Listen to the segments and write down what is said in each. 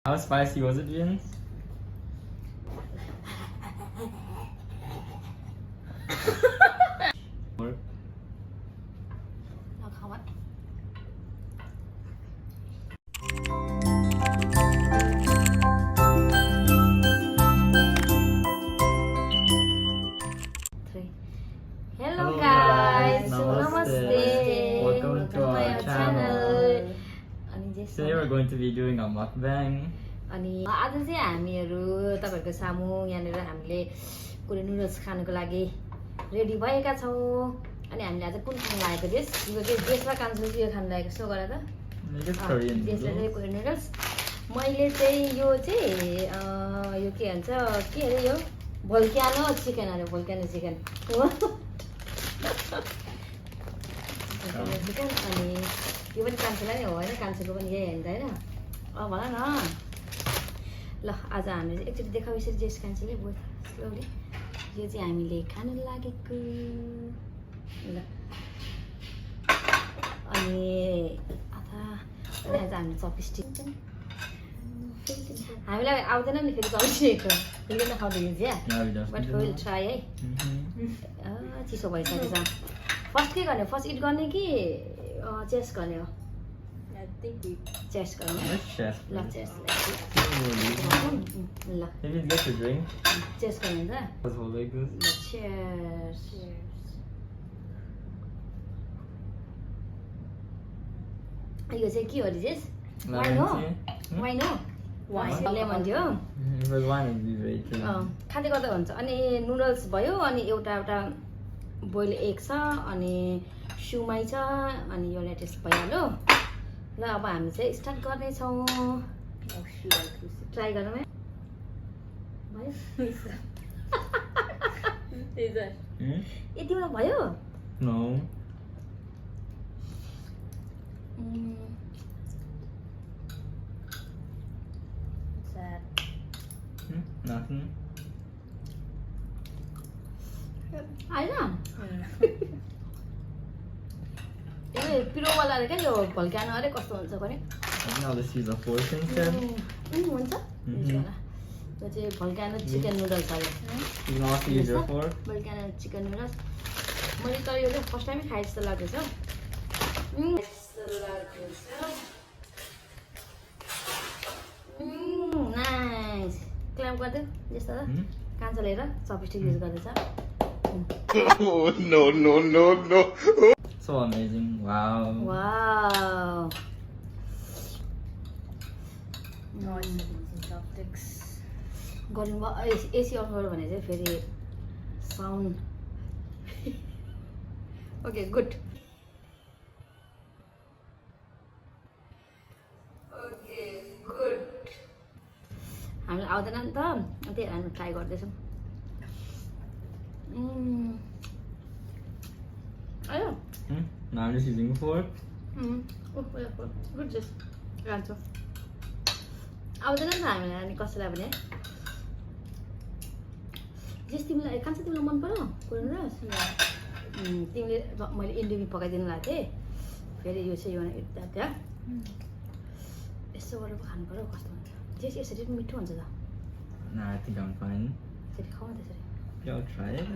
How spicy was it, Vince? Nó không á. Hello guys, namaste. Welcome to our channel. अनि Today we're going to be doing a mukbang. अनि आज चाहिँ हामीहरू तपाईहरुको सामु यहाँनिर हामीले कुनै नुडल्स खानको लागि रेडी भएका छौं अनि हामीले आज कुन खान लागेको देश यो चाहिँ देशमा कान्छो यो खान लागेको सो गरे त देशले चाहिँ कुनै नुडल्स मैले चाहिँ यो के भन्छ के अरे यो भोल्क्यानो चिकन अरे भोल्क्यानो चिकन चिकन अनि यो पनि कान्छोलाई नै हो हैन कान्छोको पनि यही हैन त हैन भन न ल आज हामीले एकचोटि देखाउ यसरी जेस कान्छोले बहुत स्लोली यो चाहिँ हामीले खान लागेको ल अनि आज हामीले चपस्टिक हामीलाई आउँदैन नि फेरि चपस्टिक फेरि नखाउँदै यो बट विल ट्राई है चिसो भइसकेछ फर्स्ट के गर्ने फर्स्ट इट गर्ने कि चेस्ट गर्ने हो चेस्ट गर्ने ल चेस्ट ल Maybe get to drink. Chest गर्ने त Let's hold like this. ल चेयर्स यो चाहिँ के हो रिजेस वाइन हो वाइन हो वाइन लेमन थियो But wine would be very good. खाँदै गर्दा हुन्छ अनि नुडल्स भयो अनि एउटा बोइल एग छ अनि सुमाई छ अनि यो लेटेस्ट भइहाल्यो ल अब हामी चाहिँ स्टार्ट गर्नेछौँ ट्राई गरौँ है यतिमा भयो No. Nothing. होइन ए पिरोवाला अरे क्या यो भल्क्यानो अरे कस्तो हुन्छ भने And now this is a pork instead. हुन्छ यो चाहिँ भल्क्यानो चिकन नुडल्स अरे You can also use your fork. Volcano chicken noodles मैले त यो चाहिँ फर्स्ट टाइमै खाएँ जस्तो लाग्दैछ नाइस क्ल्याम्प गरिदियो जस्तो त कान्छो लिएर चपस्टिक युज गर्दैछ Oh, no. So amazing. Wow. Wow गर्नु भयो एसी अफ गऱ्यो भने चाहिँ फेरि साउन्ड ओके गुड हामीलाई आउँदैन नि त त्यही हामी ट्राई गर्दैछौँ आयो Now I'm just using a fork. Good just खान्छु आउँदैन नि त हामीलाई अनि कसैलाई भने जस तिमीलाई कान्छ तिमीलाई मन पर्यो कुरास तिमीले मैले इन्डोमी पकाइदिनु भएको थिएँ फेरि यो चाहिँ यो त्यहाँ यसो गरेर खानु पर्यो कस्तो हुन्छ जेस यसरी पनि मिठो हुन्छ त Nah, I think I'm fine. यसरी खाऊ न त्यसरी Yeah, I'll try it.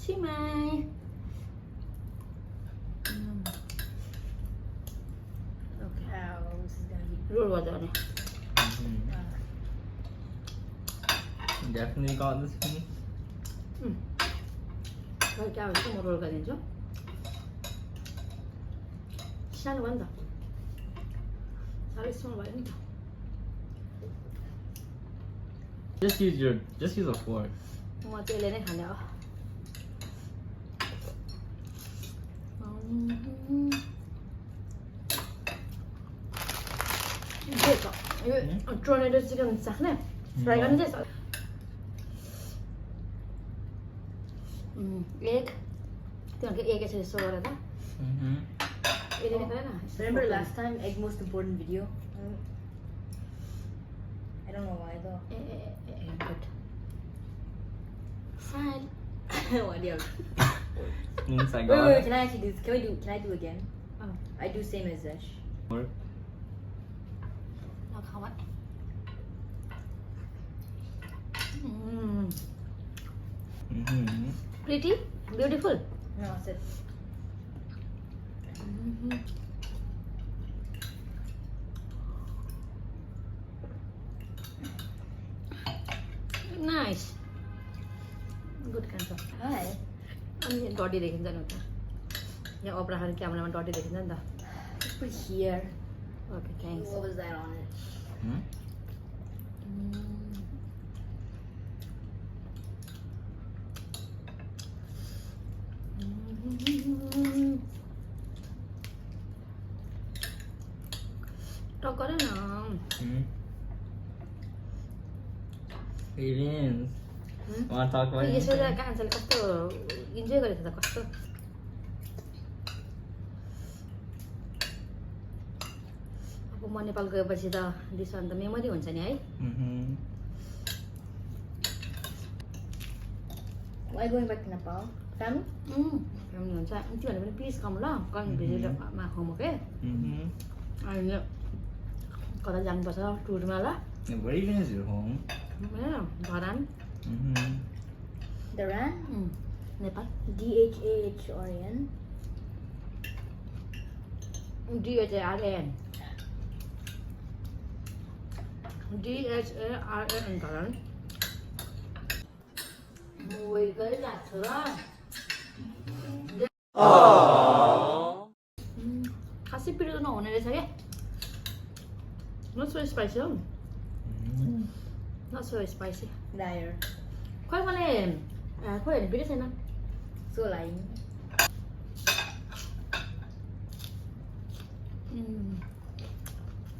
सिमाई रोल गर्दा भने Definitely got this one. क्या हुन्छ म रोल गरिदिन्छु सानो भयो नि त साह्रै स्मल भयो नि त Just use a fork. म त्यसले नै खाने हो यो टोर्नेडो चिकन चाख्ने फ्राई गर्ने चाहिँ एग तिमीहरूको एग यसरी सो गरेर Remember last time, egg most important video? I don't know why though. Good. Fine. What do you? Means I Wait, got wait, can I actually do? Can I do again? Oh. I do same as Zesh. work. Now how much? Pretty, beautiful. No, sit. Nice. Good cancer. Hi. अनि डटी देखिन्छ नि उता यहाँ ओपरा खाने क्यामेरामा डटी देखिन्छ नि त Just put here. Okay thanks What was that on it? टक गर न Hey Vince, wanna talk about Yesso anything? कान्छाले कस्तो इन्जोय गरेको छ त कस्तो अब म नेपाल गएपछि त डिस अन्त मेमोरी हुन्छ नि है Why going back to Nepal? Family? Family हुन्छ त्यो भने पनि प्लिज कम ल कम भिजिटमा होम के अनि कता जानुपर्छ टुरमा ल Yeah, where even is your home? Dharan Daran? Nepal DHAHRAN. DHARAN DHARAN Dharan mobile गरिरहेको छु र खासै पिरो त नहुने रहेछ क्या Not so spicy हो Not so spicy Liar. खोइ मलाई खोइ हेर्नु पिरै छैन So lying.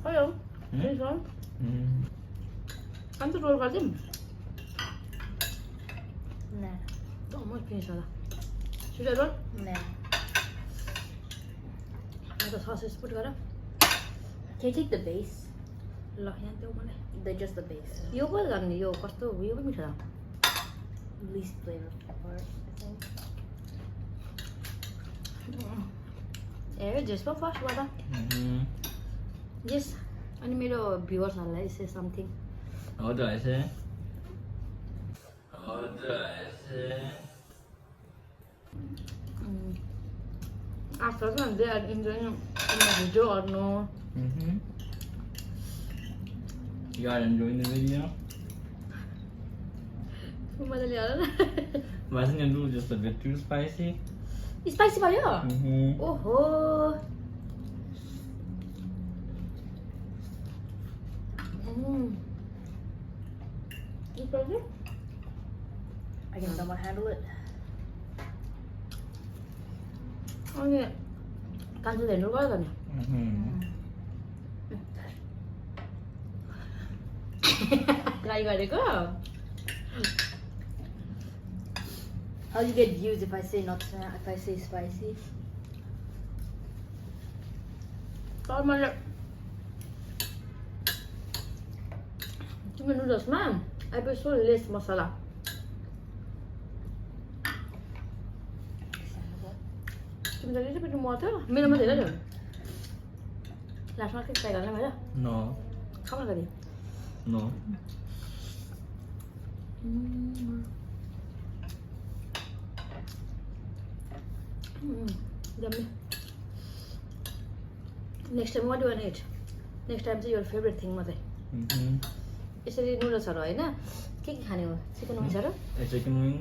खोइ हो त्यही छ अन्त रोल गरिदिउँ Nah. म फिनिस होला छिटो रोल Nah. अन्त ससेस पुट गर Can you take the base? ल यहाँ देऊ मलाई Just the base. यो पो झन् यो कस्तो यो पो मिठो छ Least flavor part, I think. ए जेस पो फर्स्टबाट जेस अनि मेरो भ्युवर्सहरूलाई say something What do I say? What do I say? After that, they are enjoying the video or no? You are enjoying the video? मजाले हेर Wasn't your noodle just a bit too spicy? Spicy भयो ओहो I can someone handle it. अनि कान्छो हेर्नु गयो त नि try गरेको How do you get views if I say if I say spicy? तर मैले तिम्रो नुडल्समा आई प्रेफर सो लेस मसला तिम्रो त लिटल बिट मोर थियो मेरोमा धेरै थियो लास्टमा के ट्राई गर्ने भयो No. खाऊ न कति No. Yummy. Next time, what do you want to eat? Next time चाहिँ your favorite thing मात्रै यसरी नुडल्सहरू होइन के खाने हो चिकन विङ्सहरू A chicken wing?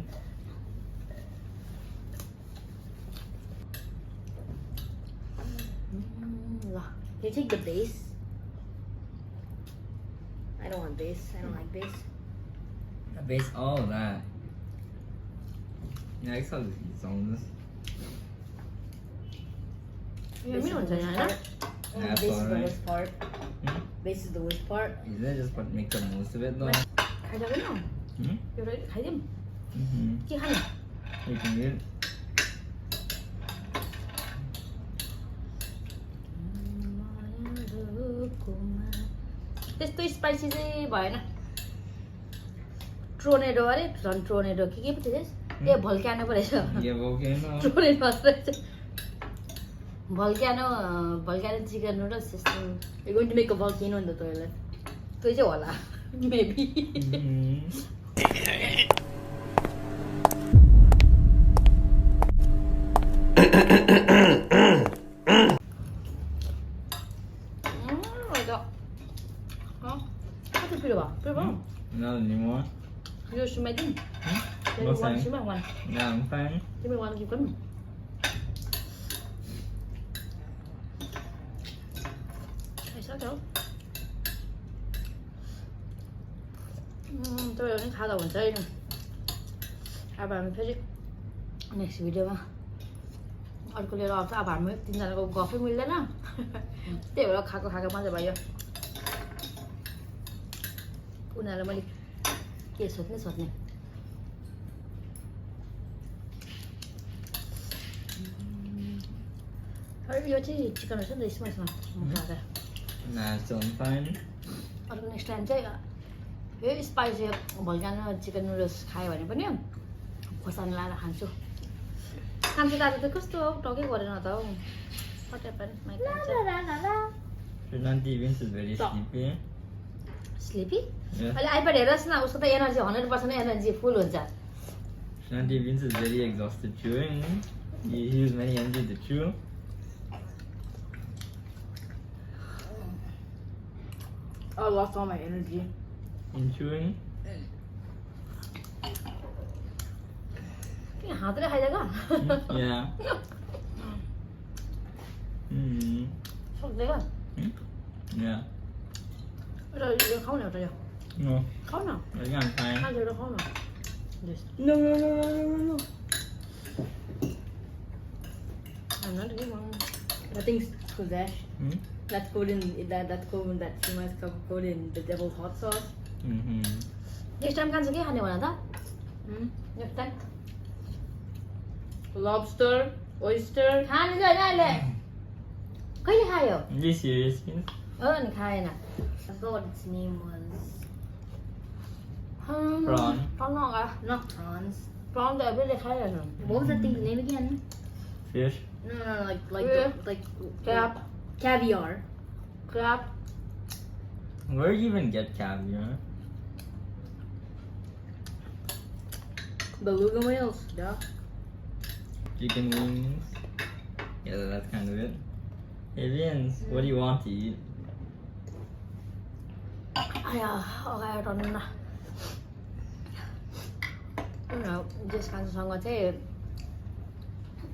ल Can you take the base? I don't want base. I don't like base. I base all of that. Yeah, I saw this eat some of this. Yummy हुन्छ यहाँ होइन That's Base is the alright. worst part. Base is the worst part. You should just put make the most of it though. खाइसकेन एउटा खाइदिउँ के खाने You can eat it. त्यस्तो spicy चाहिँ भएन ट्रोनेडो अरे झन् ट्रोनेडो के पो थियो ए भल्क्यानो पो रहेछ Yeah, volcano. ट्रोनेडो रहेछ भल्क्यानो चिकन नुडल्स त्यस्तो You're going to make a volcano in the toilet. त्यो चाहिँ होला मेबी कति पिरो भयो Not anymore. Yo सुमाइदिउँ No one thanks. सुमा वान No, I'm fine. तिमी वान किप गर्नु आइसक्यो तपाईँहरू पनि खाँदा हुन्छ है अब हामी फेरि नेक्स्ट भिडियोमा अर्को लिएर आउँछ अब हामी तिनजनाको गफै मिल्दैन त्यही भएर खाएको मजा भयो उनीहरूलाई मैले के सोध्ने यो चाहिँ चिकन रहेछ नि त यसमा Nah, so I'm fine. अर्को नेक्स्ट टाइम चाहिँ यो स्पाइसी भल्क्यानो चिकन नुडल्स खायो भने पनि खोर्सानी लाएर खान्छु कान्छो दाजु त कस्तो हो टकै गरेन त हौ Auntie Vince is very sleepy. Sleepy Yeah. अहिले आइप्याड हेरोस् न उसको त एनर्जी 100% एनर्जी फुल हुन्छ Auntie Vince is very exhausted chewing. He used many energy to chew. I lost all my energy. In chewing. हातले खाइदिएको Yeah. Mm. सक्दैन Yeah. एउटा यो खाऊ न एउटा यो No. खाऊ न I think I'm fine. खान्छ एउटा खाऊ न No. I'm not giving. Nothing's for Zesh. Hmm? That's code in that's code that she must code in the devil's hot sauce. Mm-hmm. Next time खान्छ के खाने भन त Hmm? Next time Lobster, oyster. खाने चाहिँ होइन अहिले कहिले खायो Are you serious, Vince? हो नि खाएन I forgot what its name was Prawn. prawn Not prawns. prawn त everyday खाइरहेको What was that thing's name again? Fish? No, like Yeah. crab caviar. crab Where do you even get caviar? Beluga whales. Yeah. Chicken wings? Yeah, that's kind of it. Hey Vince, what do you want to eat? आया अगाडि टर्नु न जेस कान्छोसँग चाहिँ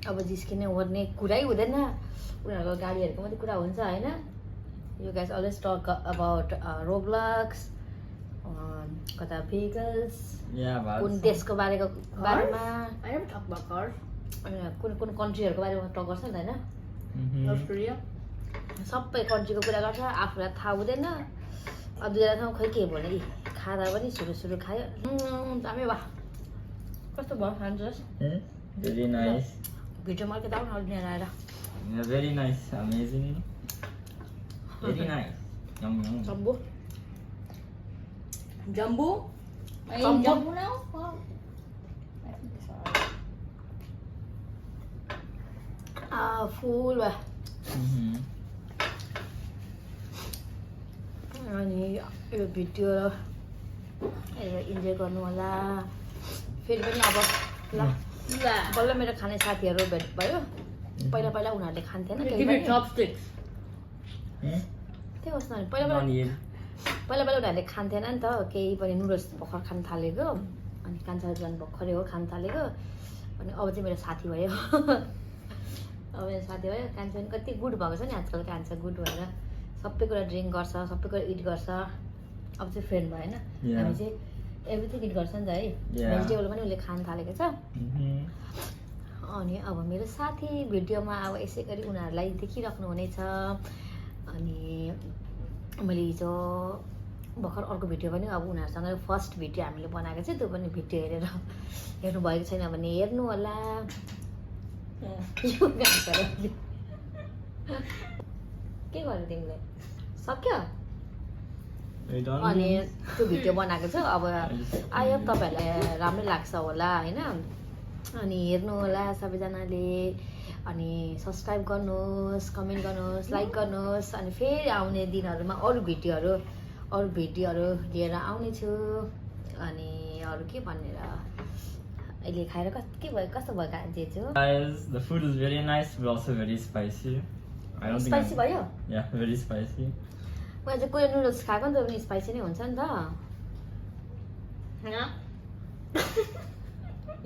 अब जिस्किने ओर्ने कुरै हुँदैन उनीहरूको गाडीहरूको मात्रै कुरा हुन्छ होइन you guys always talk about Roblox कता भेहिकल्स Yeah, कुन but देशको बारेमा I never talk about cars. कुन कन्ट्रीहरूको बारेमा टक गर्छ नि त होइन North Korea. सबै कन्ट्रीको कुरा गर्छ आफूलाई थाहा हुँदैन अब दुईजनासँग खोइ के भने यी खाँदा पनि सुरु खायो दामी वा कस्तो भयो खान्छस् very nice. भिडियोमा अलिकति आउनु अलिक लिएर आएर Yeah, very nice, amazing. Very nice. Yum yum. Jumbo Jumbo. I Jumbo. eat jumbo now. Wow. Full भयो Mm-hmm. अनि यो भिडियो इन्जोय गर्नु होला फेरि पनि अब ल बल्ल मेरो खाने साथीहरू भेट भयो पहिला उनीहरूले खान्थेन केही Give me पनि chopsticks. Hmm? त्यही होस् न पहिला Not yet. उनीहरूले खान्थेन नि त केही पनि नुडल्स भर्खर खान थालेको अनि कान्छा झन् भर्खरै हो खान थालेको अनि अब चाहिँ मेरो साथी भयो अब मेरो साथी भयो कान्छा पनि कति गुड भएको छ नि आजकल कान्छा गुड भएर सबै कुरा ड्रिङ्क गर्छ सबै कुरा इट गर्छ अब चाहिँ फ्रेन्ड भयो होइन Yeah. हामी चाहिँ एभ्रिथिङ इट गर्छ नि त है Yeah. भेजिटेबल पनि उसले खान थालेको छ Mm-hmm. अनि अब मेरो साथी भिडियोमा अब यसै गरी उनीहरूलाई देखिराख्नु हुनेछ अनि मैले हिजो भर्खर अर्को भिडियो पनि अब उनीहरूसँग फर्स्ट भिडियो हामीले बनाएको चाहिँ त्यो पनि भिडियो हेरेर हेर्नु भएको छैन भने हेर्नु होला यो गान्छले के गर्यो तिमीले सक्यो Are you done? अनि Vince? त्यो भिडियो बनाएको छु अब आई होप तपाईँहरूलाई राम्रै लाग्छ होला होइन अनि हेर्नु होला सबैजनाले अनि सब्सक्राइब गर्नुहोस् कमेन्ट गर्नुहोस् लाइक गर्नुहोस् अनि फेरि आउने दिनहरूमा अरू भिडियोहरू लिएर आउनेछु अनि अरू के भनेर अहिले खाएर के भयो कस्तो भयो जेजु Guys, the food is very nice but also very spicy. I don't spicy think भयो yeah, very spicy. मैले चाहिँ कोरियन नुडल्स खाएको नि त पनि स्पाइसी नै हुन्छ नि त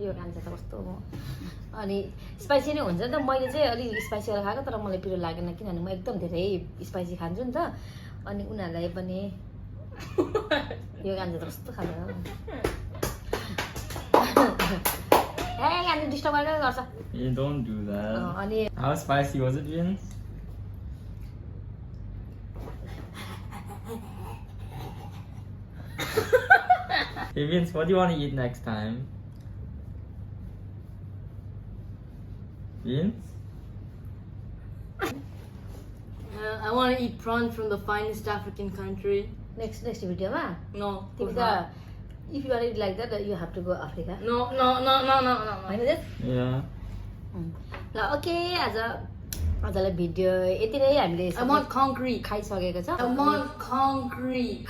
यो खान्छ त कस्तो म अनि स्पाइसी नै हुन्छ नि त मैले चाहिँ अलिक स्पाइसी वाला खाएको तर मलाई पिरो लागेन किनभने म एकदम धेरै स्पाइसी खान्छु नि त अनि उनीहरूलाई पनि यो खान्छ त कस्तो खान्छ ए गान्नु डिस्टर्ब गरेर गर्छ You don't do that. अनि How spicy was it, Vince? Hey Vince, what do you want to eat next time? Vince? I want to eat prawns from the finest African country. Next भिडियोमा No. तिमी त if you are it like that you have to go Africa No. होइन जेस Yeah. ल okay आजलाई video यति नै हामीले I want concrete. खाइसकेको छ I want concrete.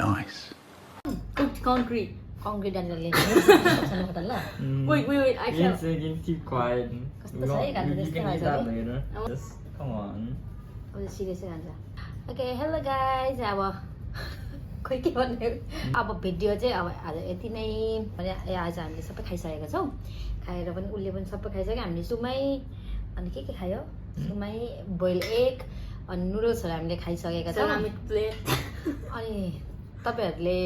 Nice. Cooked concrete. Concrete डालेर लिन्छ ल Wait. I Vince, can't. you keep quiet. Kasta sa'yo, ganda You this can guy, eat that sorry. later. I want- Just come on. अब सिरियसै खान्छ okay hello guys अब खोइ के भन्ने अब भिडियो चाहिँ अब आज यति नै भने आज हामीले सबै खाइसकेका छौँ खाएर पनि उसले पनि सबै खाइसक्यो हामीले सुमाई अनि के खायो सुमाई बोइल एग अनि नुडल्सहरू हामीले खाइसकेका छौँ Ceramic plate. अनि तपाईँहरूले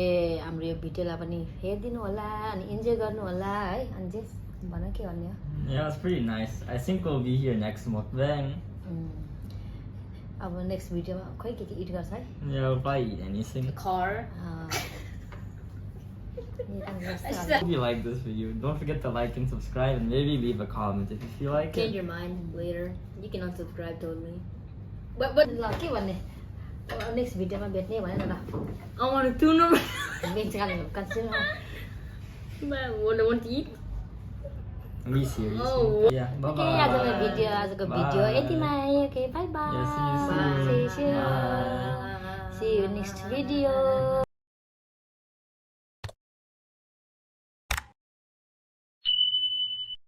हाम्रो यो भिडियोलाई पनि हेरिदिनु होला अनि इन्जोय गर्नु होला है अनि चाहिँ भन के भन्ने हो Yeah, it's pretty nice. I think we'll be here next mukbang. अब नेक्स्ट भिडियोमा खोइ के इट गर्छ है Yeah, we'll probably eat anything. Car. If you like this video, don't forget to like and subscribe and maybe leave a comment if you feel like Change it. your mind later. You can unsubscribe totally. ल के भन्ने next भिडियोमा भेट्ने भने न ल I want a tuna. बेच कान्छु What I want to eat? Be serious. Oh. Yeah, bye okay bye. आजको भिडियो यतिमा okay bye Yeah, see you bye soon. Bye. See you next video